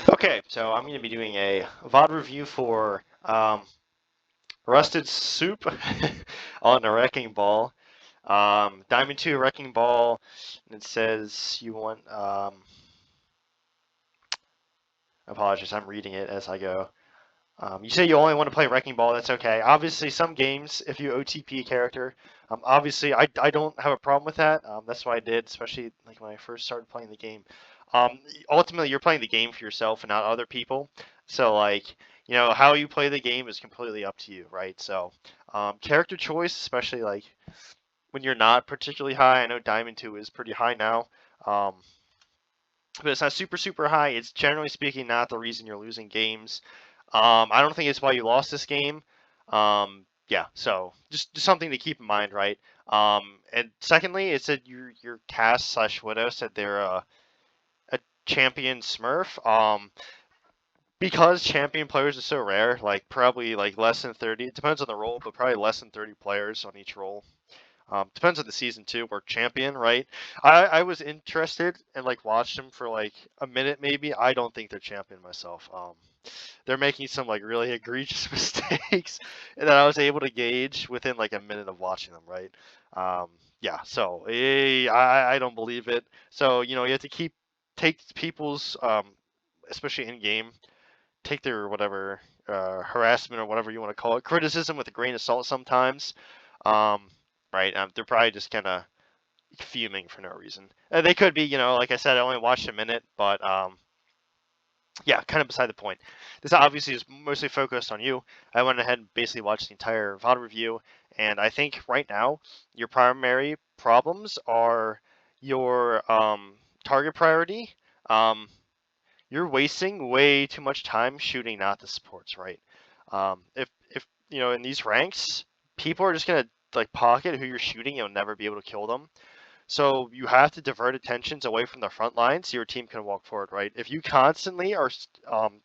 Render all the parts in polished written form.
Okay, so I'm going to be doing a VOD review for RustedSoup on a Wrecking Ball. Diamond 2 Wrecking Ball, and it says you want, apologies, I'm reading it as I go. You say you only want to play Wrecking Ball, that's okay. Obviously, some games, if you OTP a character, obviously I don't have a problem with that. That's what I did, especially like when I first started playing the game. Ultimately, you're playing the game for yourself and not other people. So like, how you play the game is completely up to you, right? So, character choice, especially like when you're not particularly high. I know Diamond 2 is pretty high now. Um, but it's not super high. It's generally speaking not the reason you're losing games. I don't think it's why you lost this game. Yeah, so just something to keep in mind, right? And secondly, it said your cast slash widow said they're a champion Smurf. Because champion players are so rare, like probably like less than 30. It depends on the role, but probably less than 30 players on each role. Depends on the season too, or champion, right? I was interested and like watched them for like a minute maybe. I don't think they're champion myself. They're making some like really egregious mistakes that I was able to gauge within like a minute of watching them, right? Yeah, so I don't believe it. So you have to take people's especially in game, take their whatever harassment or whatever you want to call it, criticism with a grain of salt sometimes. Um, right? They're probably just kind of fuming for no reason. They could be, like I said, I only watched a minute, but yeah, kind of beside the point. This obviously is mostly focused on you. I went ahead and basically watched the entire VOD review, and I think right now your primary problems are your target priority. Um, you're wasting way too much time shooting not the supports, right? If in these ranks, people are just gonna like pocket who you're shooting, you'll never be able to kill them. So you have to divert attentions away from the front line so your team can walk forward, right? If you constantly are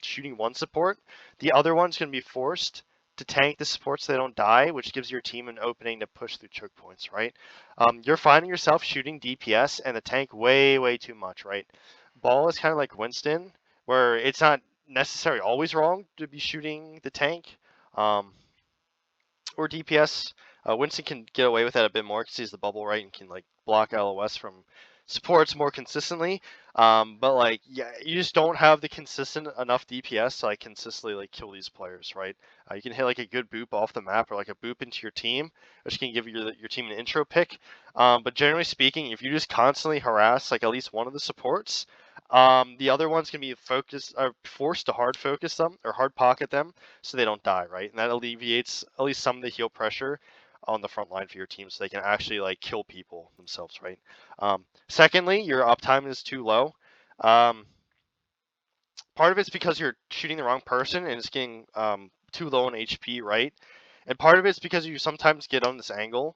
shooting one support, the other one's going to be forced to tank the supports so they don't die, which gives your team an opening to push through choke points, right? You're finding yourself shooting DPS and the tank way too much, right? Ball is kind of like Winston, where it's not necessarily always wrong to be shooting the tank. Um, or DPS. Winston can get away with that a bit more because he's the bubble, right, and can like block LOS from supports more consistently. But like, yeah, you just don't have the consistent enough DPS to like consistently like kill these players, right? You can hit like a good boop off the map or like a boop into your team, which can give your team an intro pick. But generally speaking, if you just constantly harass like at least one of the supports, the other one's gonna be forced to hard focus them or hard pocket them so they don't die, right? And that alleviates at least some of the heal pressure on the front line for your team so they can actually like kill people themselves, right? Secondly, your uptime is too low. Um, Part of it's because you're shooting the wrong person and it's getting too low on HP, right? And part of it's because you sometimes get on this angle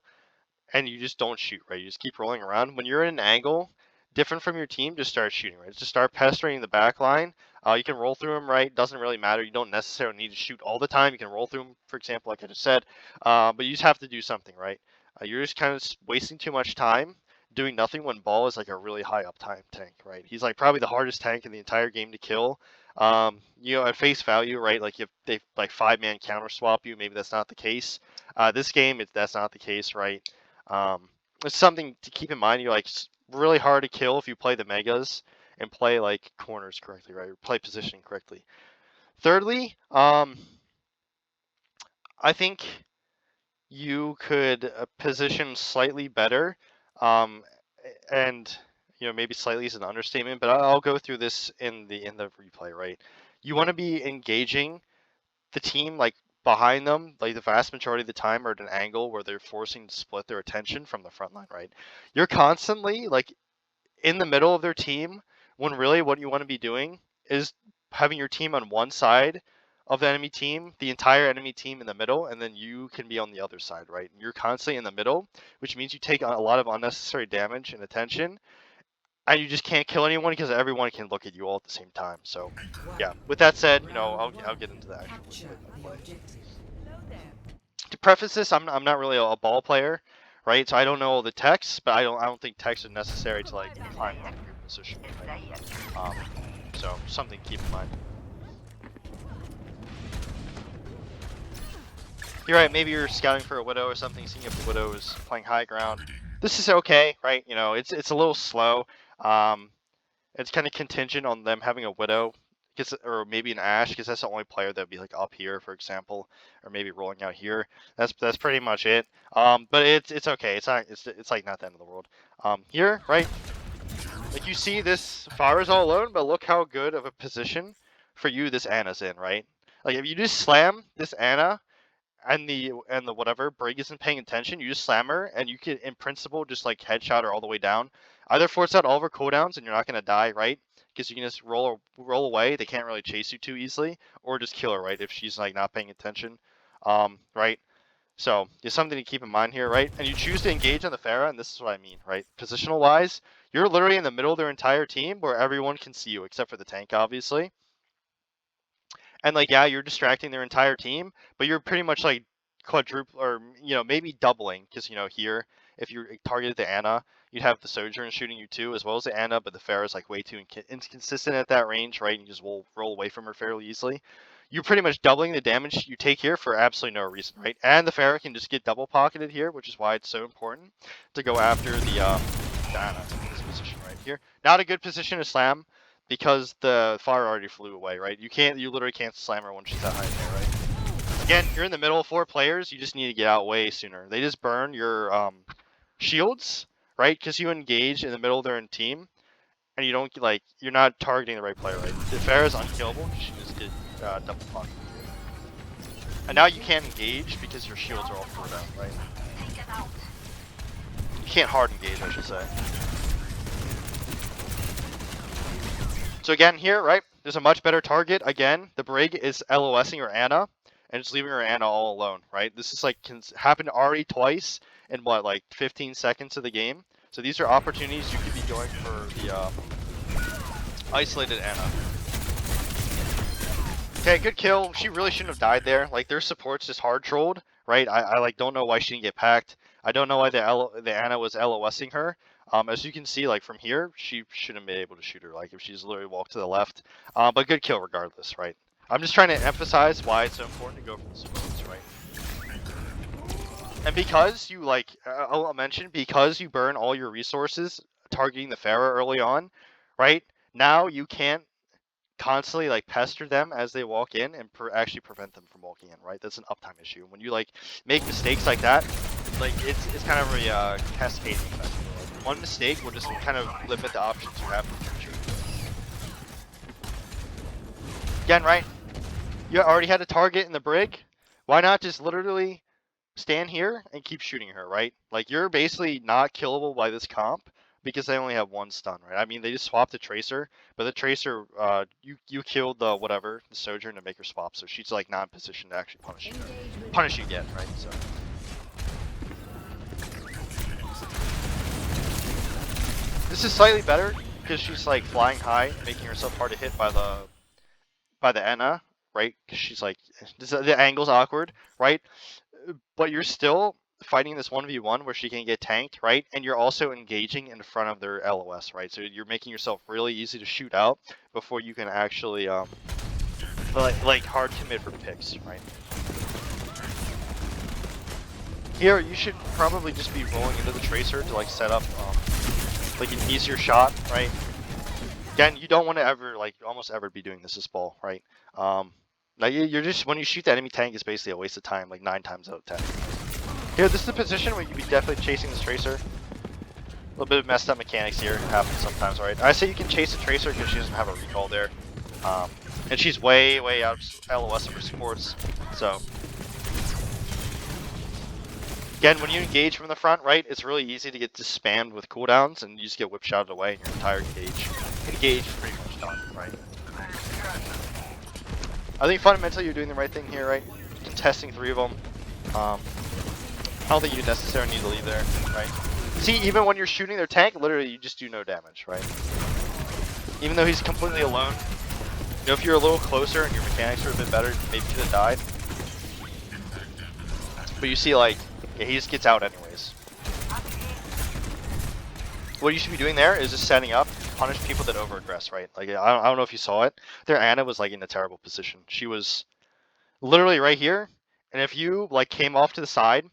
and you just don't shoot, right? You just keep rolling around. When you're in an angle different from your team, just start shooting, right? Just start pestering the back line. You can roll through them, right? Doesn't really matter. You don't necessarily need to shoot all the time. You can roll through them, for example, like I just said. But you just have to do something, right? You're just kind of wasting too much time doing nothing when Ball is like a really high uptime tank, right? He's like probably the hardest tank in the entire game to kill. At face value, right? Like if they like 5-man counter swap you, maybe that's not the case. This game, that's not the case, right? It's something to keep in mind. You're like really hard to kill if you play the megas and play like corners correctly, right? Or play positioning correctly. Thirdly, I think you could position slightly better, um, and maybe slightly is an understatement, but I'll go through this in the replay, right? You want to be engaging the team like behind them, like the vast majority of the time, are at an angle where they're forcing to split their attention from the front line, right? You're constantly like in the middle of their team when really what you want to be doing is having your team on one side of the enemy team, the entire enemy team in the middle, and then you can be on the other side, right? You're constantly in the middle, which means you take a lot of unnecessary damage and attention, and you just can't kill anyone because everyone can look at you all at the same time. So, yeah. With that said, I'll get into the actual play. To preface this, I'm not really a ball player, right? So I don't know all the techs, but I don't think techs are necessary to like climb up a good position. Right? So something to keep in mind. You're right, maybe you're scouting for a Widow or something, seeing if the Widow is playing high ground. This is okay, right? You know, it's a little slow. It's kind of contingent on them having a Widow, or maybe an Ashe, because that's the only player that would be like up here, for example, or maybe rolling out here. That's pretty much it. But it's okay. It's like not the end of the world. Here, right? Like you see, this Fire is all alone, but look how good of a position for you this Ana's in, right? Like if you just slam this Ana, and the whatever Brig isn't paying attention, you just slam her, and you can, in principle, just like headshot her all the way down. Either force out all of her cooldowns, and you're not gonna die, right? Because you can just roll away. They can't really chase you too easily, or just kill her, right? If she's like not paying attention, right? So there's something to keep in mind here, right? And you choose to engage on the Pharah, and this is what I mean, right? Positional wise, you're literally in the middle of their entire team, where everyone can see you except for the tank, obviously. And like, yeah, you're distracting their entire team, but you're pretty much like quadruple, or you know, maybe doubling, because you know here, if you targeted the Ana, you'd have the Sojourn shooting you too, as well as the Ana, but the Pharah is like way too inconsistent at that range, right? And you just roll away from her fairly easily. You're pretty much doubling the damage you take here for absolutely no reason, right? And the Pharah can just get double pocketed here, which is why it's so important to go after the Ana in this position right here. Not a good position to slam, because the Fire already flew away, right? You literally can't slam her when she's that high in there, right? Again, you're in the middle of 4 players, you just need to get out way sooner. They just burn your shields, right? Because you engage in the middle of their team, and you don't, like, you're not targeting the right player, right? The Pharah is unkillable, because she just did double pocket. And now you can't engage because your shields are all full down, right? You can't hard engage, I should say. So again here, right, there's a much better target. Again, the Brig is LOSing her Ana, and just leaving her Ana all alone, right? This is like happened already twice in what, like 15 seconds of the game. So these are opportunities you could be going for the isolated Ana. Okay, good kill. She really shouldn't have died there. Like, their support's just hard trolled, right? I like don't know why she didn't get packed. I don't know why the Ana was LOSing her. As you can see, like from here, she shouldn't be able to shoot her. Like if she's literally walked to the left. But good kill regardless, right? I'm just trying to emphasize why it's so important to go for the supports, right? And because you I'll mention, because you burn all your resources targeting the Pharah early on, right? Now you can't constantly like pester them as they walk in and actually prevent them from walking in, right? That's an uptime issue. When you like make mistakes like that, like it's kind of a cascading effect. One mistake will just kind of limit the options you have in the future. Again, right? You already had a target in the Brig. Why not just literally stand here and keep shooting her, right? Like you're basically not killable by this comp because they only have 1 stun, right? I mean, they just swapped the Tracer, but the Tracer, you killed the whatever, the Sojourn to make her swap, so she's like not in position to actually punish you yet, right? So. This is slightly better because she's like flying high, making herself hard to hit by the Ana, right? Because she's like, the angle's awkward, right? But you're still fighting this 1v1 where she can get tanked, right? And you're also engaging in front of their LOS, right? So you're making yourself really easy to shoot out before you can actually like hard commit for picks, right? Here you should probably just be rolling into the Tracer to like set up like an easier shot, right? Again, you don't want to ever almost ever be doing this ball, right? Like you're just, when you shoot the enemy tank, it's basically a waste of time, like 9 times out of 10. Here, this is the position where you'd be definitely chasing this Tracer. A little bit of messed up mechanics here, it happens sometimes, right? I say you can chase the Tracer because she doesn't have a recall there. And she's way out of LOS of her supports, so. Again, when you engage from the front, right, it's really easy to get spammed with cooldowns and you just get whip shotted away and your entire engage is pretty much done, right? I think fundamentally you're doing the right thing here, right? Contesting 3 of them. I don't think you necessarily need to leave there, right? See, even when you're shooting their tank, literally you just do no damage, right? Even though he's completely alone. You know, if you're a little closer and your mechanics are a bit better, maybe you could have died. But you see, like, yeah, he just gets out anyways. What you should be doing there is just setting up, punish people that over-aggress, right? Like, I don't know if you saw it. Their Ana was, like, in a terrible position. She was literally right here, and if you, like, came off to the side,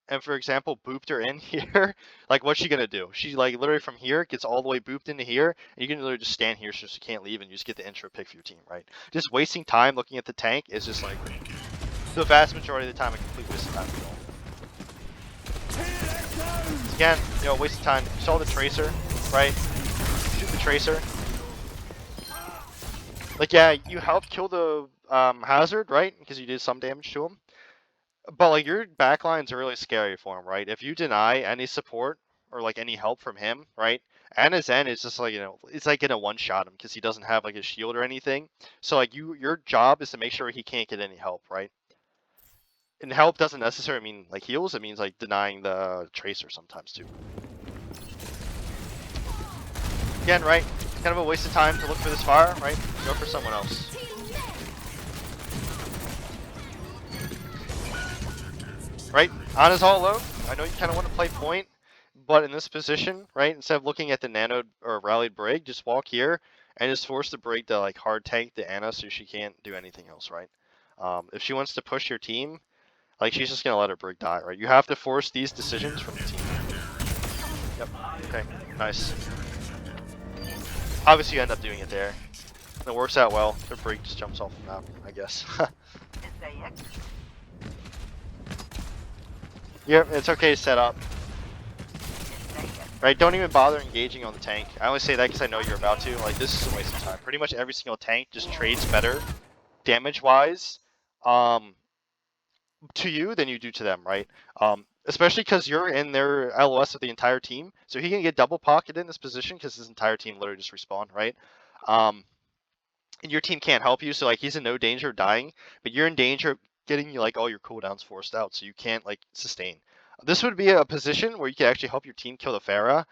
and, for example, booped her in here, like, what's she gonna do? She, like, literally from here, gets all the way booped into here, and you can literally just stand here so she can't leave, and you just get the intro pick for your team, right? Just wasting time looking at the tank is just, like, the vast majority of the time a complete waste of time. Again, you know, waste of time. You saw the tracer, right? Shoot the tracer. Like, yeah, you helped kill the hazard, right? Because you did some damage to him. But, like, your backline's really scary for him, right? If you deny any support or, like, any help from him, right? Ana's Zen is just, like, you know, it's like gonna one-shot him because he doesn't have, like, a shield or anything. So, like, your job is to make sure he can't get any help, right? And help doesn't necessarily mean, like, heals. It means, like, denying the tracer sometimes, too. Again, right? Kind of a waste of time to look for this fire, right? Go for someone else. Right? Ana's all alone. I know you kind of want to play point, but in this position, right? Instead of looking at the nano or rallied Brig, just walk here and just force the Brig to, like, hard tank the Ana so she can't do anything else, right? If she wants to push your team, like, she's just gonna let her Brig die, right? You have to force these decisions from the team. Yep. Okay. Nice. Obviously, you end up doing it there. It works out well. Their Brig just jumps off the map, I guess. Yep, it's okay to set up. Right, don't even bother engaging on the tank. I only say that because I know you're about to. Like, this is a waste of time. Pretty much every single tank just trades better, damage-wise, to you than you do to them, right? Especially because you're in their LOS with the entire team, so he can get double pocketed in this position because his entire team literally just respawn, right? And your team can't help you, so, like, he's in no danger of dying, but you're in danger of getting, like, all your cooldowns forced out, so you can't, like, sustain. This would be a position where you could actually help your team kill the Pharah,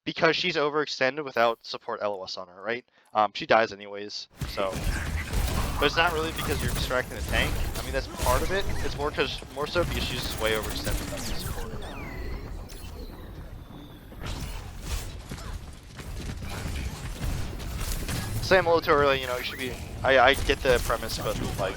because she's overextended without support LOS on her, right? She dies anyways, so. But it's not really because you're distracting the tank. I mean, that's part of it. It's more so because she's just way overextended without the support. Saying a little too early, you know, you should be. I get the premise, but, like,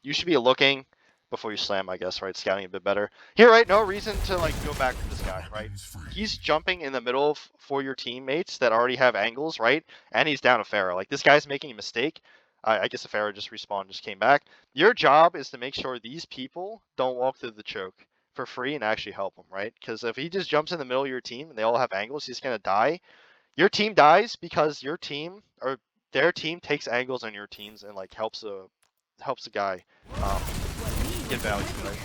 you should be looking before you slam, I guess, right? Scouting a bit better. Here, right? No reason to, like, go back to this guy, right? He's jumping in the middle for your teammates that already have angles, right? And he's down a Pharah. Like, this guy's making a mistake. I guess the Pharah just respawned, just came back. Your job is to make sure these people don't walk through the choke for free and actually help them, right? Because if he just jumps in the middle of your team and they all have angles, he's going to die. Your team dies because your team or their team takes angles on your teams and, like, helps the guy get value, right?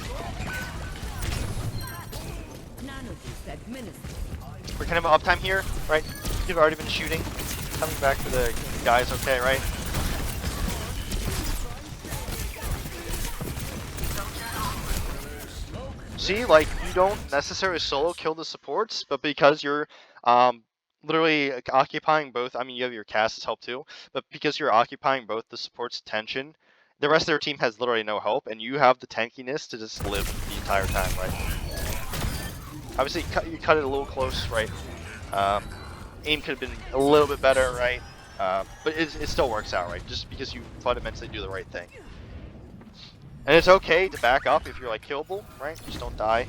We're kind of uptime here, right? You've already been shooting. Coming back for the guys, okay, right? See, like, you don't necessarily solo kill the supports, but because you're literally occupying both, I mean, you have your cast's help too, but because you're occupying both the support's attention, the rest of their team has literally no help, and you have the tankiness to just live the entire time, right? Obviously, you cut it a little close, right? Aim could have been a little bit better, right? But it still works out, right? Just because you fundamentally do the right thing. And it's okay to back up if you're, like, killable, right? Just don't die.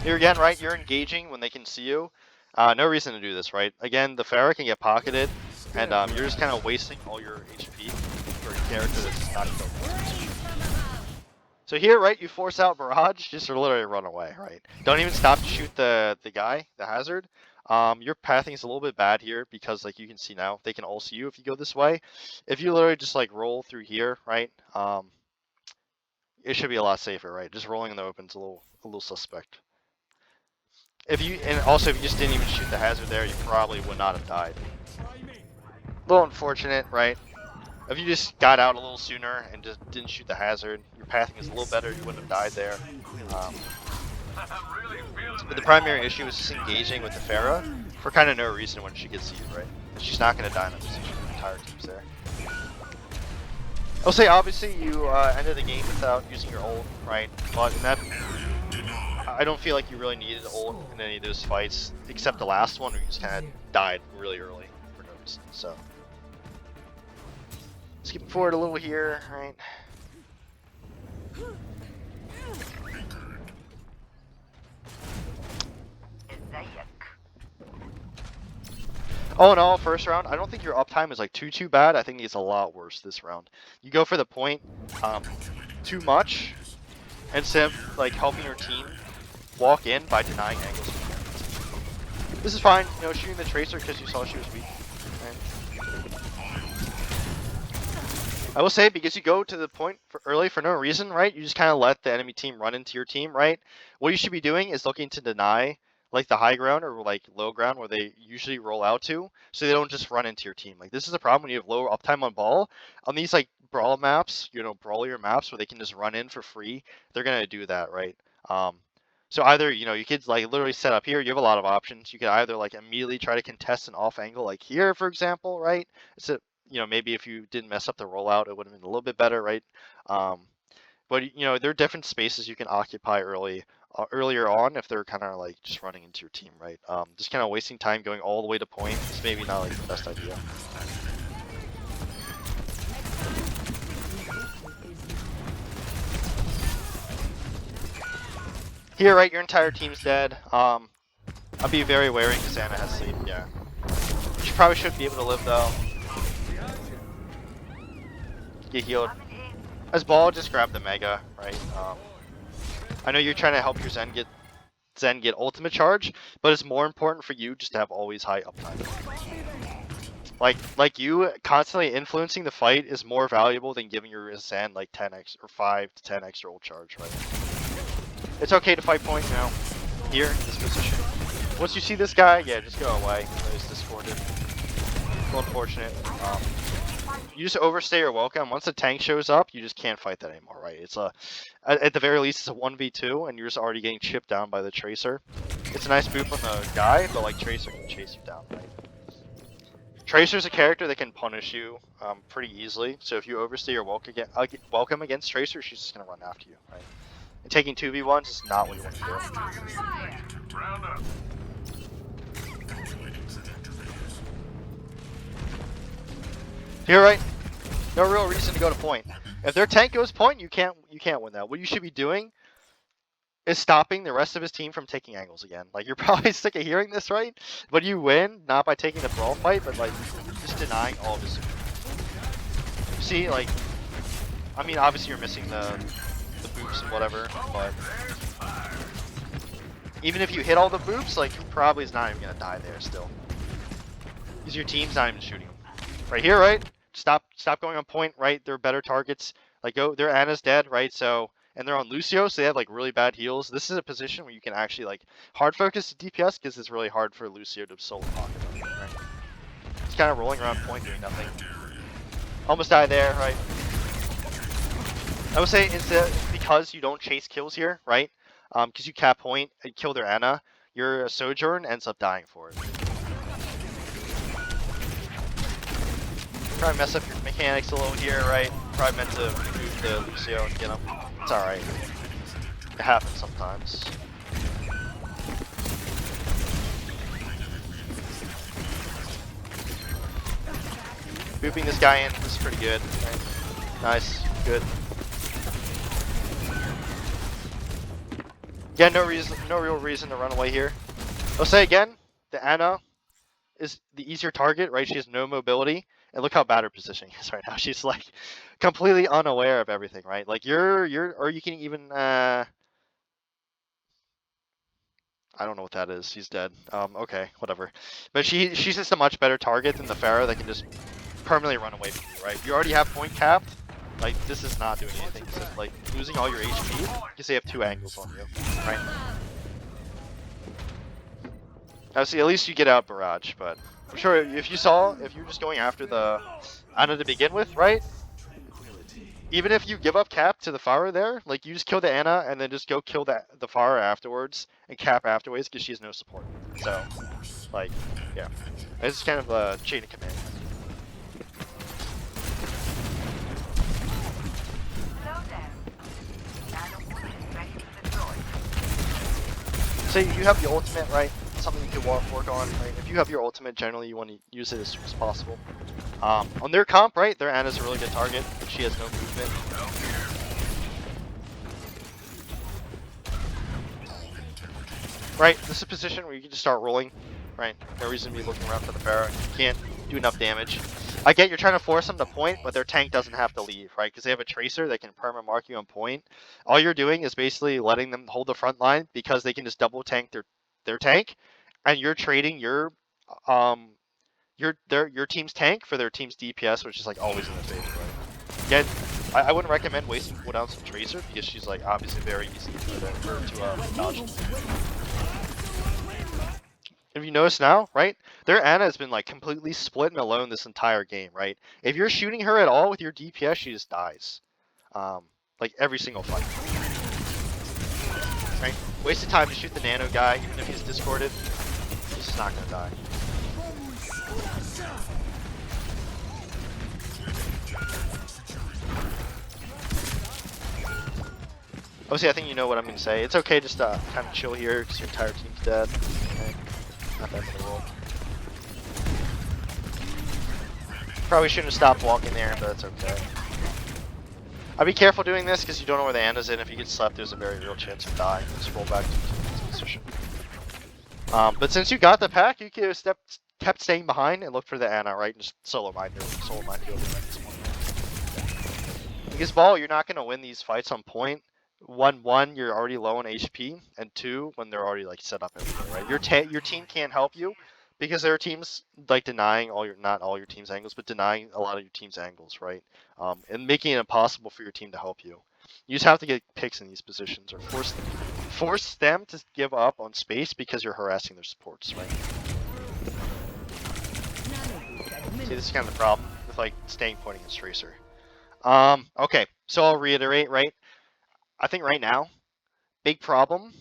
Here again, right? You're engaging when they can see you. No reason to do this, right? Again, the Pharah can get pocketed, and you're just kind of wasting all your HP for a character that's not killable. So here, right, you force out Barrage, just to literally run away, right? Don't even stop to shoot the guy, the hazard. Your pathing is a little bit bad here because, like, you can see now, they can all see you if you go this way. If you literally just, like, roll through here, right, it should be a lot safer, right? Just rolling in the open is a little suspect. And also, if you just didn't even shoot the hazard there, you probably would not have died. A little unfortunate, right? If you just got out a little sooner and just didn't shoot the hazard, your pathing is a little better, you wouldn't have died there. But the primary issue is just engaging with the Pharah for kind of no reason when she gets to you, right? She's not going to die in a position, the entire team's there. I'll say, obviously, you ended the game without using your ult, right? But in that, I don't feel like you really needed ult in any of those fights, except the last one where you just kind of died really early for no reason. So, skipping forward a little here, right? All in all, first round, I don't think your uptime is like too bad. I think it's a lot worse this round. You go for the point too much instead of like helping your team walk in by denying angles. This is fine, you know, shooting the tracer because you saw she was weak. I will say, because you go to the point early for no reason, right? You just kind of let the enemy team run into your team, right? What you should be doing is looking to deny like the high ground or like low ground where they usually roll out to, so they don't just run into your team. Like this is a problem when you have low uptime on ball. On these like brawl maps, you know, brawlier maps where they can just run in for free, they're gonna do that, right? So either, you know, you could like literally set up here, you have a lot of options. You could either like immediately try to contest an off angle like here, for example, right? So, you know, maybe if you didn't mess up the rollout, it would have been a little bit better, right? But you know, there are different spaces you can occupy earlier on if they're kind of like just running into your team, right? Just kind of wasting time going all the way to point is maybe not like the best idea. Here, right, your entire team's dead. I'll be very wary because Anna has sleep, yeah. She probably should be able to live though. Get healed. As ball, just grab the mega, right? I know you're trying to help your Zen get ultimate charge, but it's more important for you just to have always high uptime. Like you constantly influencing the fight is more valuable than giving your Zen like 10x or 5 to 10 extra ult charge, right? It's okay to fight point now. Here, in this position. Once you see this guy, yeah, just go away. He's discorded. Well, unfortunate. You just overstay your welcome. Once the tank shows up, you just can't fight that anymore, right? It's at the very least, it's a 1v2, and you're just already getting chipped down by the Tracer. It's a nice boop on the guy, but like Tracer can chase you down, right? Tracer's a character that can punish you pretty easily, so if you overstay your welcome against Tracer, she's just gonna run after you, right? And taking 2v1s is not what you want to do. You're right. No real reason to go to point. If their tank goes point, you can't win that. What you should be doing is stopping the rest of his team from taking angles again. Like, you're probably sick of hearing this, right? But you win not by taking the brawl fight, but like just denying all of his. See, like, I mean, obviously you're missing the boops and whatever, but even if you hit all the boops, like, he probably is not even gonna die there still. Because your team's not even shooting him. Right here, right? Stop going on point, right? They're better targets. Like, their Anna's dead, right? So, and they're on Lucio, so they have like really bad heals. This is a position where you can actually like hard focus the DPS because it's really hard for Lucio to solo pocket them, right? It's kind of rolling around point doing nothing. Almost died there, right? I would say it's because you don't chase kills here, right? Because you cap point and kill their Anna, your Sojourn ends up dying for it. Probably mess up your mechanics a little here, right? Probably meant to move the Lucio and get him. It's alright. It happens sometimes. Booping this guy in is pretty good. Right? Nice. Good. Yeah, no real reason to run away here. I'll say again, the Anna is the easier target, right? She has no mobility. And look how bad her positioning is right now. She's like completely unaware of everything, right? Like or you can even I don't know what that is. She's dead. Okay, whatever. But she's just a much better target than the Pharah that can just permanently run away from you, right? You already have point capped. Like, this is not doing anything. So, like, losing all your HP because they have 2 angles on you, right? Obviously, at least you get out Barrage, but I'm sure if you're just going after the Anna to begin with, right? Even if you give up cap to the Pharah there, like, you just kill the Anna and then just go kill the Pharah afterwards and cap afterwards because she has no support. So, like, yeah. It's kind of a chain of command. say you have the ultimate, right? Something you can work on, right? If you have your ultimate, generally you want to use it as soon as possible. On their comp, right? Their Ana's a really good target. She has no movement. Right, this is a position where you can just start rolling, right? No reason to be looking around for the Pharah. You can't do enough damage. I get you're trying to force them to point, but their tank doesn't have to leave, right? Because they have a tracer that can perma mark you on point. All you're doing is basically letting them hold the front line because they can just double tank their tank, and you're trading your team's tank for their team's DPS, which is like always in their favor, right? Again, I wouldn't recommend wasting cooldowns on Tracer because she's like obviously very easy for her to dodge. If you notice now, right, their Ana has been like completely split and alone this entire game, right? If you're shooting her at all with your DPS, she just dies. Like every single fight. Right? Wasted time to shoot the nano guy, even if he's discorded, he's just not gonna die. Obviously, I think you know what I'm gonna say. It's okay just to kind of chill here because your entire team's dead. Okay. Not that big a roll. Probably shouldn't have stopped walking there, but that's okay. I'd be careful doing this because you don't know where the Ana's in. If you get slept, there's a very real chance of dying. Just roll back to your position. But since you got the pack, you could have kept staying behind and looked for the Ana, right? And just solo minefield at this point. Because Ball, you're not gonna win these fights on point. One, you're already low on HP, and two, when they're already like set up everywhere, right? Your team can't help you because there are teams like denying not all your team's angles, but denying a lot of your team's angles, right? And making it impossible for your team to help you. You just have to get picks in these positions or force them to give up on space because you're harassing their supports, right? See, this is kind of the problem with like staying point against Tracer. Okay, so I'll reiterate, right? I think right now, big problem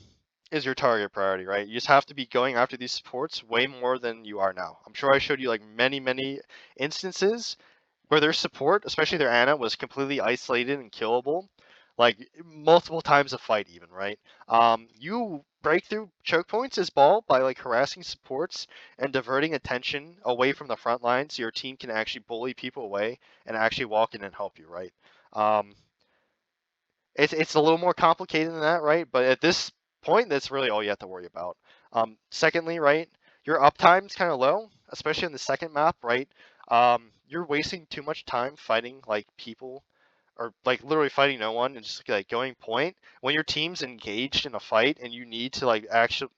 is your target priority, right? You just have to be going after these supports way more than you are now. I'm sure I showed you like many instances where their support, especially their Ana, was completely isolated and killable, like multiple times a fight even, right? You break through choke points as Ball by like harassing supports and diverting attention away from the front line so your team can actually bully people away and actually walk in and help you, right? It's a little more complicated than that, right? But at this point, that's really all you have to worry about. Secondly, right, your uptime's kind of low, especially in the second map, right? You're wasting too much time fighting like people, or like literally fighting no one and just like going point when your team's engaged in a fight and you need to like actually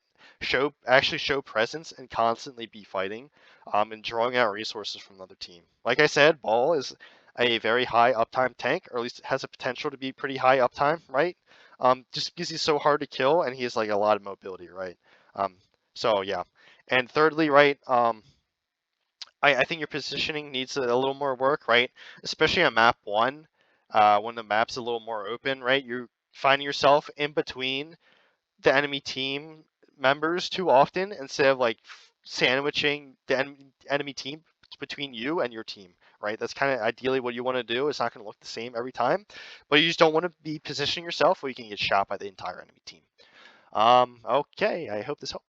show presence and constantly be fighting, and drawing out resources from another team. Like I said, Ball is a very high uptime tank, or at least has a potential to be pretty high uptime, right? Just because he's so hard to kill and he has like a lot of mobility, right? So yeah. And thirdly, right, I think your positioning needs a little more work, right? Especially on map 1, when the map's a little more open, right? You're finding yourself in between the enemy team members too often instead of like sandwiching the enemy team between you and your team, right? That's kind of ideally what you want to do. It's not going to look the same every time, but you just don't want to be positioning yourself where you can get shot by the entire enemy team. Okay, I hope this helps.